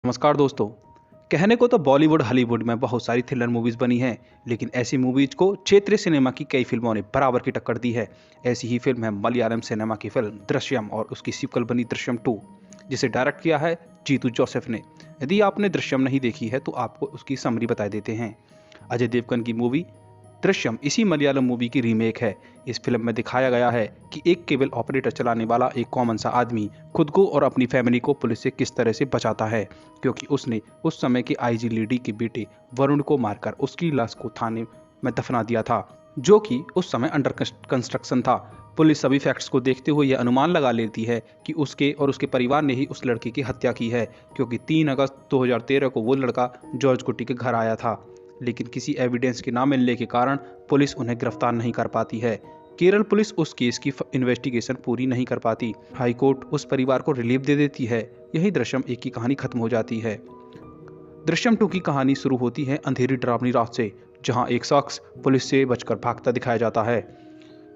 नमस्कार दोस्तों। कहने को तो बॉलीवुड हॉलीवुड में बहुत सारी थ्रिलर मूवीज बनी हैं, लेकिन ऐसी मूवीज को क्षेत्रीय सिनेमा की कई फिल्मों ने बराबर की टक्कर दी है। ऐसी ही फिल्म है मलयालम सिनेमा की फिल्म दृश्यम और उसकी सीक्वल बनी दृश्यम 2, जिसे डायरेक्ट किया है जीतू जोसेफ ने। यदि आपने दृश्यम नहीं देखी है तो आपको उसकी समरी बता देते हैं। अजय देवगन की मूवी दृश्यम इसी मलयालम मूवी की रीमेक है। इस फिल्म में दिखाया गया है कि एक केबल ऑपरेटर चलाने वाला एक कॉमन सा आदमी खुद को और अपनी फैमिली को पुलिस से किस तरह से बचाता है, क्योंकि उसने उस समय के आईजी लेडी के बेटे वरुण को मारकर उसकी लाश को थाने में दफना दिया था, जो कि उस समय अंडर कंस्ट्रक्शन था। पुलिस सभी फैक्ट्स को देखते हुए यह अनुमान लगा लेती है कि उसके और उसके परिवार ने ही उस लड़के की हत्या की है, क्योंकि 3 अगस्त 2013 को वो लड़का जॉर्ज कुटी के घर आया था। लेकिन किसी एविडेंस के ना मिलने के कारण पुलिस उन्हें गिरफ्तार नहीं कर पाती है। केरल पुलिस उस केस की इन्वेस्टिगेशन पूरी नहीं कर पाती। हाई कोर्ट उस परिवार को रिलीफ दे देती है। यही दृश्यम 1 की कहानी खत्म हो जाती है। दृश्यम 2 की कहानी शुरू होती है अंधेरी डरावनी रात से, जहां एक शख्स पुलिस से बचकर भागता दिखाया जाता है।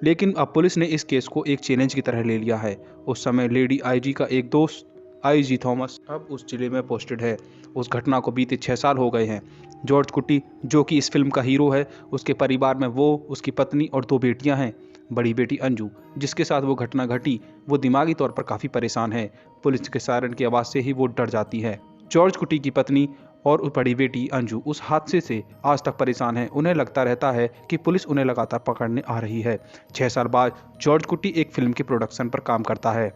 लेकिन अब पुलिस ने इस केस को एक चैलेंज की तरह ले लिया है। उस समय लेडी आईजी का एक दोस्त आईजी थॉमस अब उस जिले में पोस्टेड है। उस घटना को बीते 6 साल हो गए हैं। जॉर्ज कुट्टी, जो कि इस फिल्म का हीरो है, उसके परिवार में वो, उसकी पत्नी और 2 बेटियां हैं। बड़ी बेटी अंजू, जिसके साथ वो घटना घटी, वो दिमागी तौर पर काफ़ी परेशान है। पुलिस के सायरन की आवाज़ से ही वो डर जाती है। जॉर्ज कुट्टी की पत्नी और उस बड़ी बेटी अंजू उस हादसे से आज तक परेशान है। उन्हें लगता रहता है कि पुलिस उन्हें लगातार पकड़ने आ रही है। 6 साल बाद जॉर्ज कुट्टी एक फिल्म के प्रोडक्शन पर काम करता है।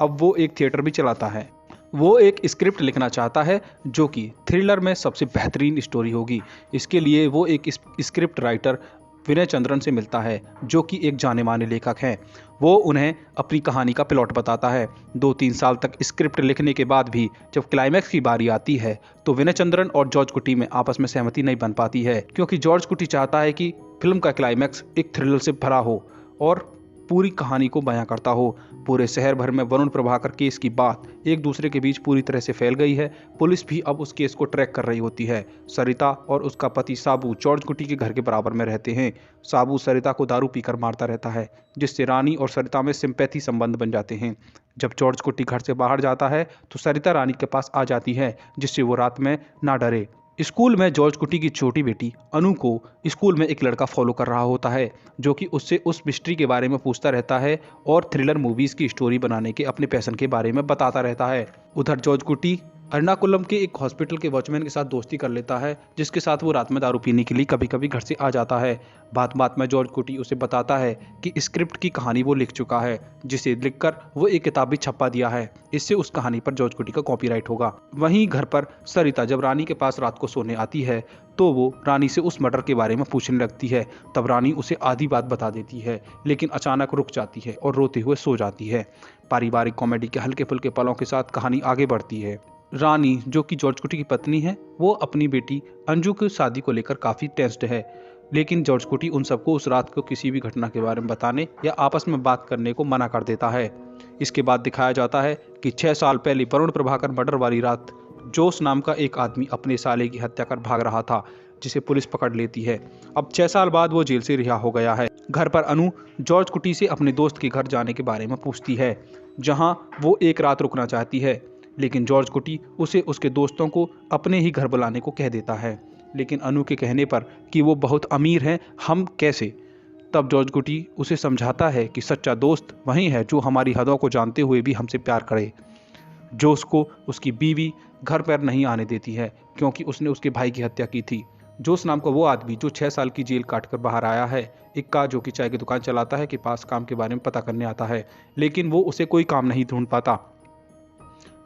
अब वो एक थिएटर भी चलाता है। वो एक स्क्रिप्ट लिखना चाहता है जो कि थ्रिलर में सबसे बेहतरीन स्टोरी होगी। इसके लिए वो एक स्क्रिप्ट राइटर विनय चंद्रन से मिलता है, जो कि एक जाने माने लेखक हैं। वो उन्हें अपनी कहानी का प्लॉट बताता है। 2-3 साल तक स्क्रिप्ट लिखने के बाद भी जब क्लाइमैक्स की बारी आती है तो विनय चंद्रन और जॉर्ज कुटी में आपस में सहमति नहीं बन पाती है, क्योंकि जॉर्ज कुटी चाहता है कि फिल्म का क्लाइमैक्स एक थ्रिलर से भरा हो और पूरी कहानी को बयां करता हो। पूरे शहर भर में वरुण प्रभाकर केस की बात एक दूसरे के बीच पूरी तरह से फैल गई है। पुलिस भी अब उस केस को ट्रैक कर रही होती है। सरिता और उसका पति साबू जॉर्ज कुटी के घर के बराबर में रहते हैं। साबू सरिता को दारू पीकर मारता रहता है, जिससे रानी और सरिता में सिंपैथी संबंध बन जाते हैं। जब जॉर्ज कुटी घर से बाहर जाता है तो सरिता रानी के पास आ जाती है, जिससे वो रात में ना डरे। स्कूल में जॉर्ज कुटी की छोटी बेटी अनु को स्कूल में एक लड़का फॉलो कर रहा होता है, जो कि उससे उस मिस्ट्री के बारे में पूछता रहता है और थ्रिलर मूवीज की स्टोरी बनाने के अपने पैशन के बारे में बताता रहता है। उधर जॉर्ज कुटी एर्नाकुलम के एक हॉस्पिटल के वॉचमैन के साथ दोस्ती कर लेता है, जिसके साथ वो रात में दारू पीने के लिए कभी कभी घर से आ जाता है। बात बात में जॉर्ज कुटी उसे बताता है कि स्क्रिप्ट की कहानी वो लिख चुका है, जिसे लिखकर वो एक किताब भी छपवा दिया है। इससे उस कहानी पर जॉर्ज कुटी का कॉपीराइट होगा। वहीं घर पर सरिता जब रानी के पास रात को सोने आती है तो वो रानी से उस मर्डर के बारे में पूछने लगती है। तब रानी उसे आधी बात बता देती है, लेकिन अचानक रुक जाती है और रोते हुए सो जाती है। पारिवारिक कॉमेडी के हल्के फुल्के पलों के साथ कहानी आगे बढ़ती है। रानी, जो कि जॉर्ज कुटी की पत्नी है, वो अपनी बेटी अंजू की शादी को लेकर काफ़ी टेंस्ड है, लेकिन जॉर्ज कुटी उन सबको उस रात को किसी भी घटना के बारे में बताने या आपस में बात करने को मना कर देता है। इसके बाद दिखाया जाता है कि 6 साल पहले वरुण प्रभाकर मर्डर वाली रात जोश नाम का एक आदमी अपने साले की हत्या कर भाग रहा था, जिसे पुलिस पकड़ लेती है। अब 6 साल बाद वो जेल से रिहा हो गया है। घर पर अनु जॉर्ज कुटी से अपने दोस्त के घर जाने के बारे में पूछती है, जहां वो एक रात रुकना चाहती है, लेकिन जॉर्ज कुटी उसे उसके दोस्तों को अपने ही घर बुलाने को कह देता है, लेकिन अनु के कहने पर कि वो बहुत अमीर हैं, हम कैसे। तब जॉर्ज कुटी उसे समझाता है कि सच्चा दोस्त वही है जो हमारी हदों को जानते हुए भी हमसे प्यार करे। जो उसको उसकी बीवी घर पर नहीं आने देती है, क्योंकि उसने उसके भाई की हत्या की थी। जोश नाम का वो आदमी जो 6 साल की जेल काट कर बाहर आया है, इक्का जो कि चाय की दुकान चलाता है, के पास काम के बारे में पता करने आता है, लेकिन वो उसे कोई काम नहीं ढूंढ पाता।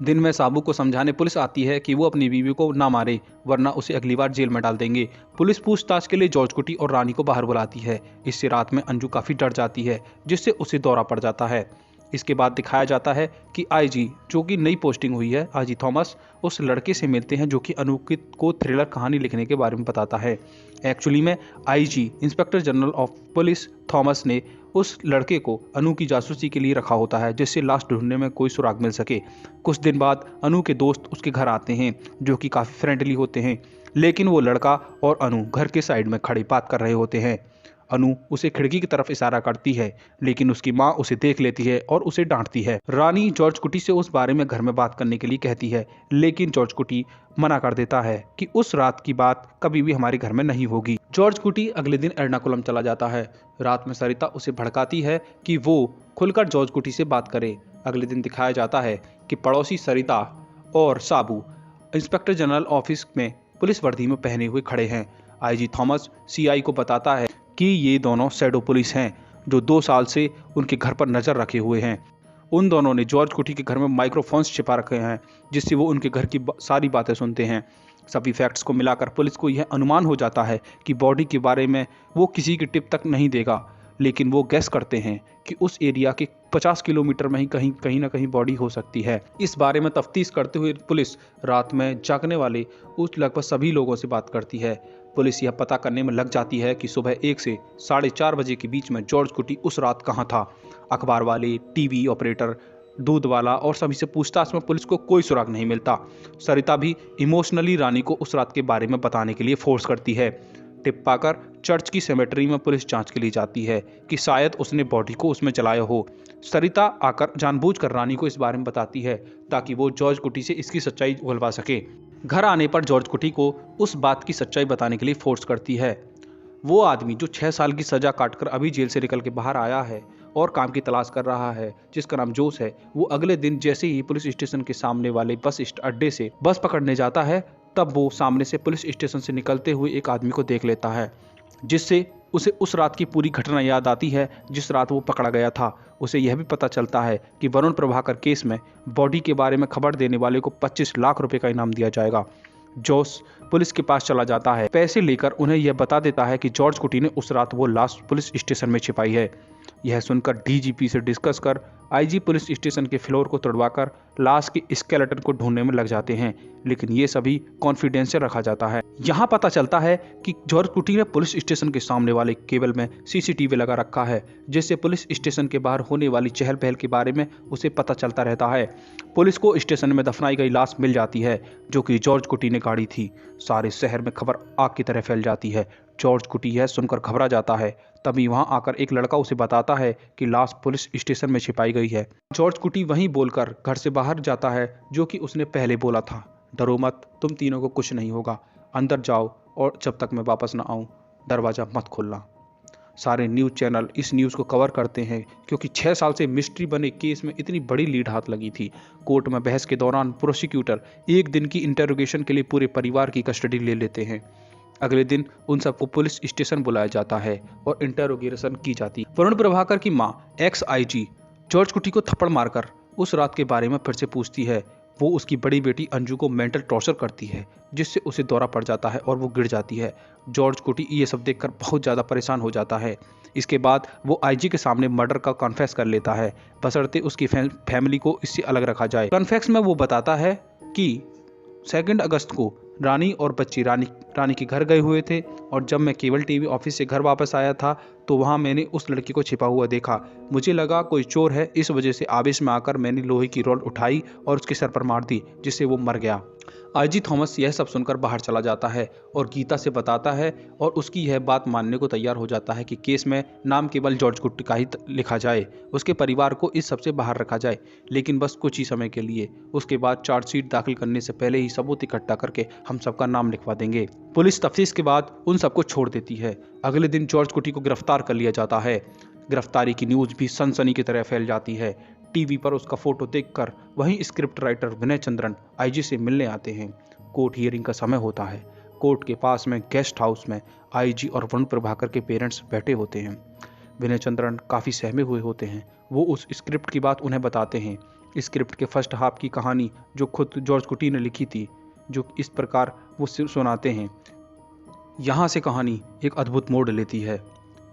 दिन में साबू को समझाने पुलिस आती है कि वो अपनी बीवी को ना मारे, वरना उसे अगली बार जेल में डाल देंगे। पुलिस पूछताछ के लिए जॉर्ज कुटी और रानी को बाहर बुलाती है। इससे रात में अंजू काफ़ी डर जाती है, जिससे उसे दौरा पड़ जाता है। इसके बाद दिखाया जाता है कि आईजी, जो कि नई पोस्टिंग हुई है, आईजी थॉमस, उस लड़के से मिलते हैं जो कि अनुकित को थ्रिलर कहानी लिखने के बारे में बताता है। एक्चुअली में IG, inspector general of police Thomas ने उस लड़के को अनु की जासूसी के लिए रखा होता है, जिससे लाश ढूंढने में कोई सुराग मिल सके। कुछ दिन बाद अनु के दोस्त उसके घर आते हैं, जो कि काफ़ी फ्रेंडली होते हैं, लेकिन वो लड़का और अनु घर के साइड में खड़े बात कर रहे होते हैं। अनु उसे खिड़की की तरफ इशारा करती है, लेकिन उसकी माँ उसे देख लेती है और उसे डांटती है। रानी जॉर्ज कुटी से उस बारे में घर में बात करने के लिए कहती है, लेकिन जॉर्ज कुटी मना कर देता है कि उस रात की बात कभी भी हमारे घर में नहीं होगी। जॉर्ज कुटी अगले दिन एर्नाकुलम चला जाता है। रात में सरिता उसे भड़काती है कि वो खुलकर जॉर्ज कुटी से बात करे। अगले दिन दिखाया जाता है कि पड़ोसी सरिता और साबू इंस्पेक्टर जनरल ऑफिस में पुलिस वर्दी में पहने हुए खड़े हैं। आईजी थॉमस सीआई को बताता है कि ये दोनों शैडो पुलिस हैं जो 2 साल से उनके घर पर नजर रखे हुए हैं। उन दोनों ने जॉर्ज कुटी के घर में माइक्रोफोन्स छिपा रखे हैं, जिससे वो उनके घर की सारी बातें सुनते हैं। सभी फैक्ट्स को मिलाकर पुलिस को यह अनुमान हो जाता है कि बॉडी के बारे में वो किसी की टिप तक नहीं देगा, लेकिन वो गैस करते हैं कि उस एरिया के 50 किलोमीटर में ही कहीं ना कहीं बॉडी हो सकती है। इस बारे में तफ्तीश करते हुए पुलिस रात में जागने वाले उस लगभग सभी लोगों से बात करती है। पुलिस यह पता करने में लग जाती है कि सुबह 1 से 4:30 बजे के बीच में जॉर्ज कुटी उस रात कहाँ था। अखबार वाले, टीवी ऑपरेटर, दूध वाला और सभी से पूछताछ में पुलिस को कोई सुराग नहीं मिलता। सरिता भी इमोशनली रानी को उस रात के बारे में बताने के लिए फोर्स करती है। टिप पाकर चर्च की सेमेट्री में पुलिस जांच के लिए जाती है कि शायद उसने बॉडी को उसमें जलाया हो। सरिता आकर जानबूझकर रानी को इस बारे में बताती है ताकि वो जॉर्ज कुटी से इसकी सच्चाई उगलवा सके। घर आने पर जॉर्ज कुटी को उस बात की सच्चाई बताने के लिए फोर्स करती है। वो आदमी जो 6 साल की सजा काटकर अभी जेल से निकल के बाहर आया है और काम की तलाश कर रहा है, जिसका नाम जोस है, वो अगले दिन जैसे ही पुलिस स्टेशन के सामने वाले बस अड्डे से बस पकड़ने जाता है, तब वो सामने से पुलिस स्टेशन से निकलते हुए एक आदमी को देख लेता है, जिससे उसे उस रात की पूरी घटना याद आती है जिस रात वो पकड़ा गया था। उसे यह भी पता चलता है कि वरुण प्रभाकर केस में बॉडी के बारे में खबर देने वाले को 25 लाख रुपए का इनाम दिया जाएगा। जोस पुलिस के पास चला जाता है। पैसे लेकर उन्हें यह बता देता है कि जॉर्ज कुटी ने उस रात वो लाश पुलिस स्टेशन में छिपाई है। यह सुनकर डीजीपी से डिस्कस कर आईजी पुलिस स्टेशन के फ्लोर को तोड़वाकर लाश के स्केलेटन को ढूंढने में लग जाते हैं, लेकिन ये सभी कॉन्फिडेंशियल रखा जाता है। यहाँ पता चलता है कि जॉर्ज कुटी ने पुलिस स्टेशन के सामने वाले केबल में सीसीटीवी लगा रखा है, जिससे पुलिस स्टेशन के बाहर होने वाली चहल पहल के बारे में उसे पता चलता रहता है। पुलिस को स्टेशन में दफनाई गई लाश मिल जाती है जो कि जॉर्ज कुटी ने गाड़ी थी। सारे शहर में खबर आग की तरह फैल जाती है। जॉर्ज कुटी यह सुनकर घबरा जाता है। तभी वहां आकर एक लड़का उसे बताता है कि लाश पुलिस स्टेशन में छिपाई गई है। जॉर्ज कुटी वहीं बोलकर घर से बाहर जाता है, जो कि उसने पहले बोला था, डरो मत, तुम तीनों को कुछ नहीं होगा, अंदर जाओ और जब तक मैं वापस ना आऊं दरवाजा मत खोलना। सारे न्यूज़ चैनल इस न्यूज़ को कवर करते हैं क्योंकि 6 साल से मिस्ट्री बने केस में इतनी बड़ी लीड हाथ लगी थी। कोर्ट में बहस के दौरान प्रोसिक्यूटर 1 दिन की इंटरोगेशन के लिए पूरे परिवार की कस्टडी ले लेते हैं। अगले दिन उन सबको पुलिस स्टेशन बुलाया जाता है और इंटरोगेशन की जाती है। वरुण प्रभाकर की मां एक्स आईजी जॉर्ज कुटी को थप्पड़ मारकर उस रात के बारे में फिर से पूछती है। वो उसकी बड़ी बेटी अंजू को मेंटल टॉर्चर करती है, जिससे उसे दौरा पड़ जाता है और वो गिर जाती है। जॉर्ज कुटी ये सब देखकर बहुत ज़्यादा परेशान हो जाता है। इसके बाद वो आईजी के सामने मर्डर का कन्फेस कर लेता है, बशर्ते उसकी फैमिली को इससे अलग रखा जाए। कन्फेस में वो बताता है कि 2 अगस्त को रानी और बच्ची रानी के घर गए हुए थे और जब मैं केबल टीवी ऑफिस से घर वापस आया था तो वहां मैंने उस लड़की को छिपा हुआ देखा। मुझे लगा कोई चोर है, इस वजह से आवेश में आकर मैंने लोहे की रॉड उठाई और उसके सर पर मार दी, जिससे वो मर गया। आईजी थॉमस यह सब सुनकर बाहर चला जाता है और गीता से बताता है और उसकी यह बात मानने को तैयार हो जाता है कि केस में नाम केवल जॉर्ज कुटी का ही लिखा जाए, उसके परिवार को इस सबसे बाहर रखा जाए, लेकिन बस कुछ ही समय के लिए। उसके बाद चार्जशीट दाखिल करने से पहले ही सबूत इकट्ठा करके हम सबका नाम लिखवा देंगे। पुलिस तफ्तीश के बाद उन सबको छोड़ देती है। अगले दिन जॉर्ज कुटी को गिरफ्तार कर लिया जाता है। गिरफ्तारी की न्यूज भी सनसनी की तरह फैल जाती है। टीवी पर उसका फोटो देखकर वहीं स्क्रिप्ट राइटर विनय चंद्रन आईजी से मिलने आते हैं। कोर्ट हियरिंग का समय होता है। कोर्ट के पास में गेस्ट हाउस में आईजी और वरुण प्रभाकर के पेरेंट्स बैठे होते हैं। विनय चंद्रन काफ़ी सहमे हुए होते हैं। वो उस स्क्रिप्ट की बात उन्हें बताते हैं। स्क्रिप्ट के फर्स्ट हाफ की कहानी जो खुद जॉर्ज कुटी ने लिखी थी, जो इस प्रकार वो सुनाते हैं। यहाँ से कहानी एक अद्भुत मोड़ लेती है।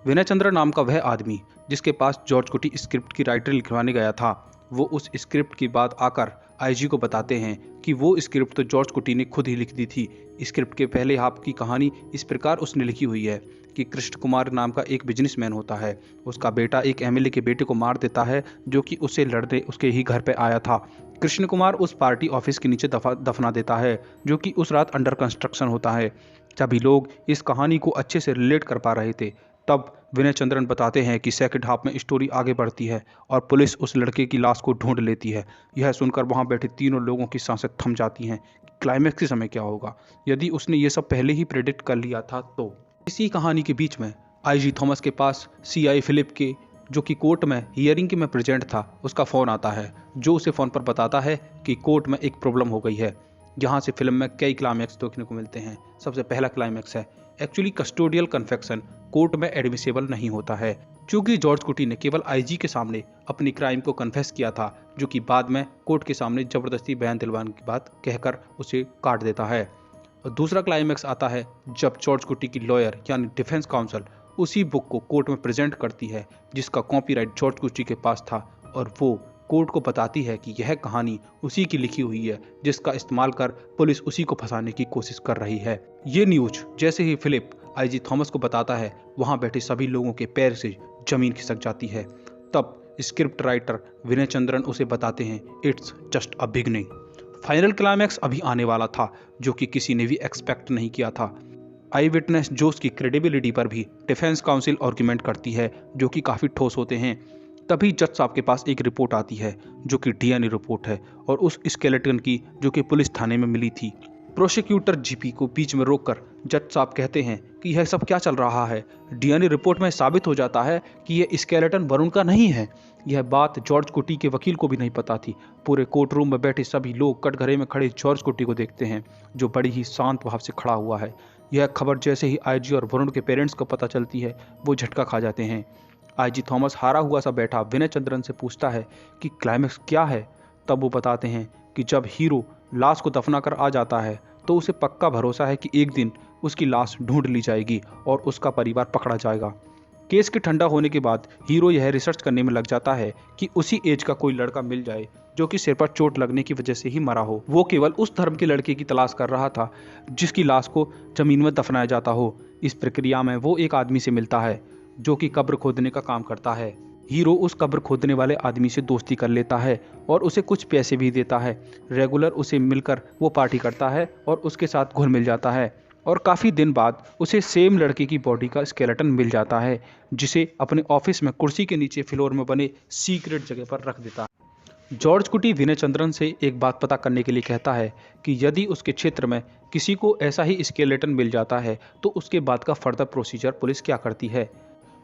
विनय चंद्र नाम का वह आदमी जिसके पास जॉर्ज कुटी स्क्रिप्ट की राइटर लिखवाने गया था, वो उस स्क्रिप्ट की बात आकर आईजी को बताते हैं कि वो स्क्रिप्ट तो जॉर्ज कुटी ने खुद ही लिख दी थी। स्क्रिप्ट के पहले हाफ की कहानी इस प्रकार उसने लिखी हुई है कि कृष्ण कुमार नाम का एक बिजनेसमैन होता है। उसका बेटा एक एमएलए के बेटे को मार देता है जो कि उससे लड़ने उसके ही घर पे आया था। कृष्ण कुमार उस पार्टी ऑफिस के नीचे दफना देता है जो कि उस रात अंडर कंस्ट्रक्शन होता है। सभी लोग इस कहानी को अच्छे से रिलेट कर पा रहे थे, तब विनय चंद्रन बताते हैं कि सेकंड हाफ में स्टोरी आगे बढ़ती है और पुलिस उस लड़के की लाश को ढूंढ लेती है। यह सुनकर वहां बैठे तीनों लोगों की सांसें थम जाती हैं कि क्लाइमैक्स के समय क्या होगा। यदि उसने ये सब पहले ही प्रेडिक्ट कर लिया था तो। इसी कहानी के बीच में आईजी थॉमस के पास सीआई फिलिप के, जो कि कोर्ट में हियरिंग के में प्रेजेंट था, उसका फ़ोन आता है, जो उसे फ़ोन पर बताता है कि कोर्ट में एक प्रॉब्लम हो गई है। यहाँ से फिल्म में कई क्लाइमैक्स देखने को मिलते हैं। सबसे पहला क्लाइमैक्स है एक्चुअली कस्टोडियल कन्फेक्शन कोर्ट में एडमिसेबल नहीं होता है, क्योंकि जॉर्ज कुटी ने केवल आईजी के सामने अपनी क्राइम को कन्फेस किया था, जो कि बाद में कोर्ट के सामने जबरदस्ती बयान दिलवाने की बात कहकर उसे काट देता है। और दूसरा क्लाइमैक्स आता है जब जॉर्ज कुटी की लॉयर यानी डिफेंस काउंसिल उसी बुक को कोर्ट में प्रेजेंट करती है जिसका कॉपीराइट जॉर्ज कुटी के पास था, और वो कोर्ट को बताती है कि यह कहानी उसी की लिखी हुई है, जिसका इस्तेमाल कर पुलिस उसी को फंसाने की कोशिश कर रही है। ये न्यूज जैसे ही फिलिप आईजी थॉमस को बताता है, वहां बैठे सभी लोगों के पैर से जमीन खिसक जाती है। तब स्क्रिप्ट राइटर विनय चंद्रन उसे बताते हैं, it's just a beginning. Final climax अभी आने वाला था, जो कि किसी ने भी एक्सपेक्ट नहीं किया था। आई विटनेस जोस की क्रेडिबिलिटी पर भी डिफेंस काउंसिल आर्गुमेंट करती है, जो कि काफ़ी ठोस होते हैं। तभी जज साहब के पास एक रिपोर्ट आती है, जो कि डीएनए रिपोर्ट है, और उस स्केलेटन की जो कि पुलिस थाने में मिली थी। प्रोसिक्यूटर जीपी को बीच में रोककर जज साहब कहते हैं कि यह सब क्या चल रहा है। डीएनए रिपोर्ट में साबित हो जाता है कि यह स्केलेटन वरुण का नहीं है। यह बात जॉर्ज कुटी के वकील को भी नहीं पता थी। पूरे कोर्ट रूम में बैठे सभी लोग कटघरे में खड़े जॉर्ज कुटी को देखते हैं, जो बड़ी ही शांत भाव से खड़ा हुआ है। यह खबर जैसे ही आईजी और वरुण के पेरेंट्स को पता चलती है, वो झटका खा जाते हैं। आईजी थॉमस हारा हुआ सा बैठा विनय चंद्रन से पूछता है कि क्लाइमैक्स क्या है। तब वो बताते हैं कि जब हीरो लाश को दफना कर आ जाता है, तो उसे पक्का भरोसा है कि एक दिन उसकी लाश ढूंढ ली जाएगी और उसका परिवार पकड़ा जाएगा। केस के ठंडा होने के बाद हीरो यह रिसर्च करने में लग जाता है कि उसी एज का कोई लड़का मिल जाए जो कि सिर पर चोट लगने की वजह से ही मरा हो। वो केवल उस धर्म के लड़के की तलाश कर रहा था जिसकी लाश को जमीन में दफनाया जाता हो। इस प्रक्रिया में वो एक आदमी से मिलता है जो कि कब्र खोदने का काम करता है। हीरो उस कब्र खोदने वाले आदमी से दोस्ती कर लेता है और उसे कुछ पैसे भी देता है। रेगुलर उसे मिलकर वो पार्टी करता है और उसके साथ घुल मिल जाता है, और काफ़ी दिन बाद उसे सेम लड़के की बॉडी का स्केलेटन मिल जाता है, जिसे अपने ऑफिस में कुर्सी के नीचे फ्लोर में बने सीक्रेट जगह पर रख देता है। जॉर्ज कुटी विनय चंद्रन से एक बात पता करने के लिए कहता है कि यदि उसके क्षेत्र में किसी को ऐसा ही स्केलेटन मिल जाता है तो उसके बाद का फर्दर प्रोसीजर पुलिस क्या करती है।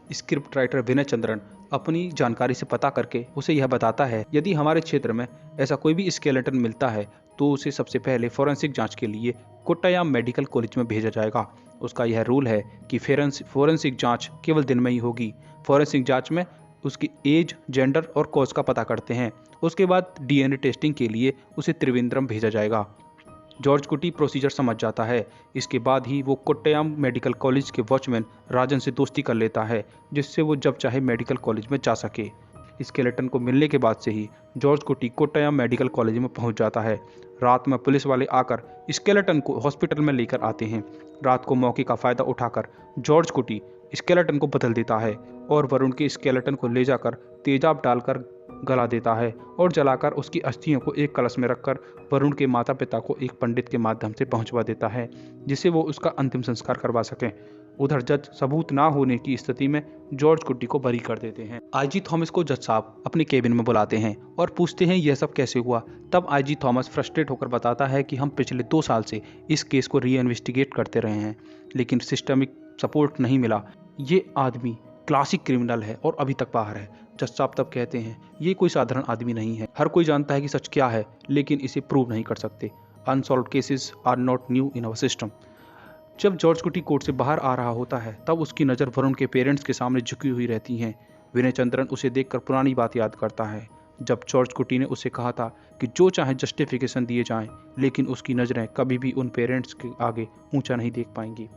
स्क्रिप्ट राइटर विनय चंद्रन अपनी जानकारी से पता करके उसे यह बताता है, यदि हमारे क्षेत्र में ऐसा कोई भी स्केलेटन मिलता है तो उसे सबसे पहले फोरेंसिक जांच के लिए कोट्टायाम मेडिकल कॉलेज में भेजा जाएगा। उसका यह रूल है कि फोरेंसिक जांच केवल दिन में ही होगी। फोरेंसिक जांच में उसकी एज, जेंडर और कॉज का पता करते हैं। उसके बाद डीएनए टेस्टिंग के लिए उसे त्रिवेंद्रम भेजा जाएगा। जॉर्ज कुटी प्रोसीजर समझ जाता है। इसके बाद ही वो कोट्टायाम मेडिकल कॉलेज के वॉचमैन राजन से दोस्ती कर लेता है, जिससे वो जब चाहे मेडिकल कॉलेज में जा सके। स्केलेटन को मिलने के बाद से ही जॉर्ज कुटी कोट्टायाम मेडिकल कॉलेज में पहुंच जाता है। रात में पुलिस वाले आकर स्केलेटन को हॉस्पिटल में लेकर आते हैं। रात को मौके का फ़ायदा उठाकर जॉर्ज कुटी स्केलेटन को बदल देता है और वरुण के स्केलेटन को ले जाकर तेजाब डालकर गला देता है और जलाकर उसकी अस्थियों को एक कलश में रखकर वरुण के माता पिता को एक पंडित के माध्यम से पहुंचवा देता है, जिससे वो उसका अंतिम संस्कार करवा सकें। उधर जज सबूत ना होने की स्थिति में जॉर्ज कुटी को बरी कर देते हैं। आईजी थॉमस को जज साहब अपने केबिन में बुलाते हैं और पूछते हैं यह सब कैसे हुआ। तब आईजी थॉमस फ्रस्ट्रेट होकर बताता है कि हम पिछले 2 साल से इस केस को री-इन्वेस्टिगेट करते रहे हैं, लेकिन सिस्टमिक सपोर्ट नहीं मिला। ये आदमी क्लासिक क्रिमिनल है और अभी तक बाहर है। जज साहब तब कहते हैं, ये कोई साधारण आदमी नहीं है। हर कोई जानता है कि सच क्या है, लेकिन इसे प्रूव नहीं कर सकते। Unsolved cases are not new in our system. जब जॉर्ज कुटी कोर्ट से बाहर आ रहा होता है, तब उसकी नज़र वरुण के पेरेंट्स के सामने झुकी हुई रहती हैं। विनय चंद्रन उसे देखकर पुरानी बात याद करता है, जब जॉर्ज कुटी ने उसे कहा था कि जो चाहे जस्टिफिकेशन दिए जाएं, लेकिन उसकी नज़रें कभी भी उन पेरेंट्स के आगे ऊंचा नहीं देख पाएंगी।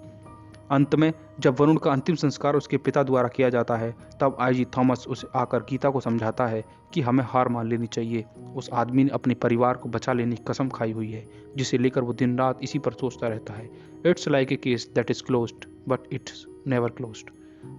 अंत में जब वरुण का अंतिम संस्कार उसके पिता द्वारा किया जाता है, तब आईजी थॉमस उसे आकर गीता को समझाता है कि हमें हार मान लेनी चाहिए। उस आदमी ने अपने परिवार को बचा लेने की कसम खाई हुई है, जिसे लेकर वो दिन रात इसी पर सोचता रहता है। It's like a case that is closed but it's never closed.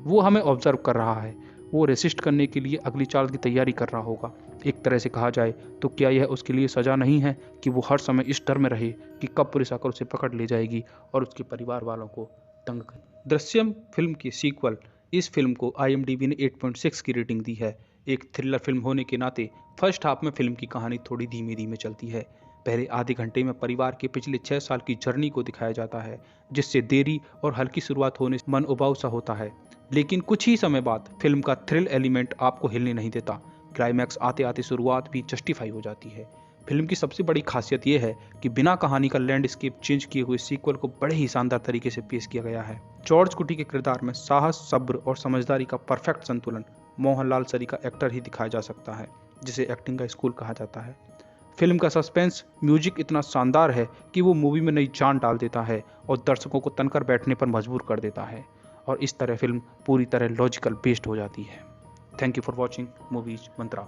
वो हमें ऑब्जर्व कर रहा है। वो रेसिस्ट करने के लिए अगली चाल की तैयारी कर रहा होगा। एक तरह से कहा जाए तो क्या यह उसके लिए सजा नहीं है कि वो हर समय इस डर में रहे कि कब पुलिस आकर उसे पकड़ ले जाएगी और उसके परिवार वालों को तंग कर। दृश्यम फिल्म की सीक्वल इस फिल्म को IMDb ने 8.6 की रेटिंग दी है। एक थ्रिलर फिल्म होने के नाते फर्स्ट हाफ में फिल्म की कहानी थोड़ी धीमे धीमे चलती है। पहले आधे घंटे में परिवार के पिछले 6 साल की जर्नी को दिखाया जाता है, जिससे देरी और हल्की शुरुआत होने से मन उबाऊ सा होता है। लेकिन कुछ ही समय बाद फिल्म का थ्रिल एलिमेंट आपको हिलने नहीं देता। क्लाइमैक्स आते आते शुरुआत भी जस्टिफाई हो जाती है। फिल्म की सबसे बड़ी खासियत यह है कि बिना कहानी का लैंडस्केप चेंज किए हुए सीक्वल को बड़े ही शानदार तरीके से पेश किया गया है। जॉर्ज क्लूनी के किरदार में साहस, सब्र और समझदारी का परफेक्ट संतुलन मोहनलाल सरी का एक्टर ही दिखाया जा सकता है, जिसे एक्टिंग का स्कूल कहा जाता है। फिल्म का सस्पेंस म्यूजिक इतना शानदार है कि वो मूवी में नई जान डाल देता है और दर्शकों को तनकर बैठने पर मजबूर कर देता है, और इस तरह फिल्म पूरी तरह लॉजिकल बेस्ड हो जाती है। Thank you for watching movies Mantra.